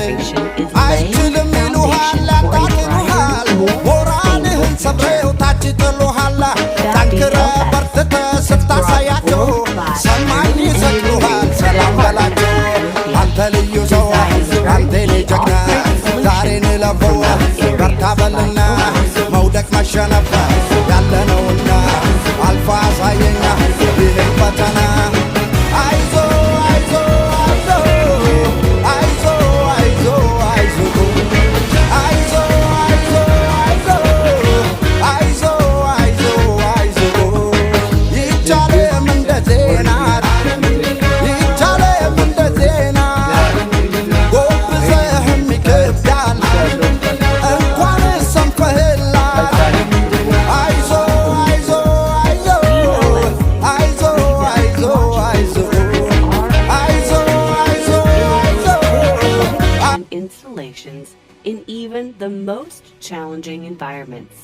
Administration is laying አይችልም the ይሉሃል foundation for a ያቃጥሉሃል brighter, more ሞራልህን sustainable ሰብረው future. ታች ጥሉሃል ጠንክረ WLS በርትተ is ስታሳያቸው brought worldwide ሰማይ and ይሰቅሉሃል ሰላም በላቸው አንተ ልዩ ሰው አንተ የኔ ጀግና ዛሬ ንለፈው በርታ በልና መውደቅ መሸነፍ ያለ ነውና አልፋ አሳየኛ ይህን ፈተና አይዞ አይዞ አይዞ አይዞ አይዞ አይዞ አይዞ አይዞ አይዞ አይዞ አይዞ ይቻለም እንደ ዜና ይቻለም እንደ ዜና ጎብዘህም ይከብዳል እንኳን ሰንፈህላል አይዞ አይዞ አይዞ አይዞ አይዞ አይዞ አይዞ አይዞ አይዞ and installations in even the most challenging environments.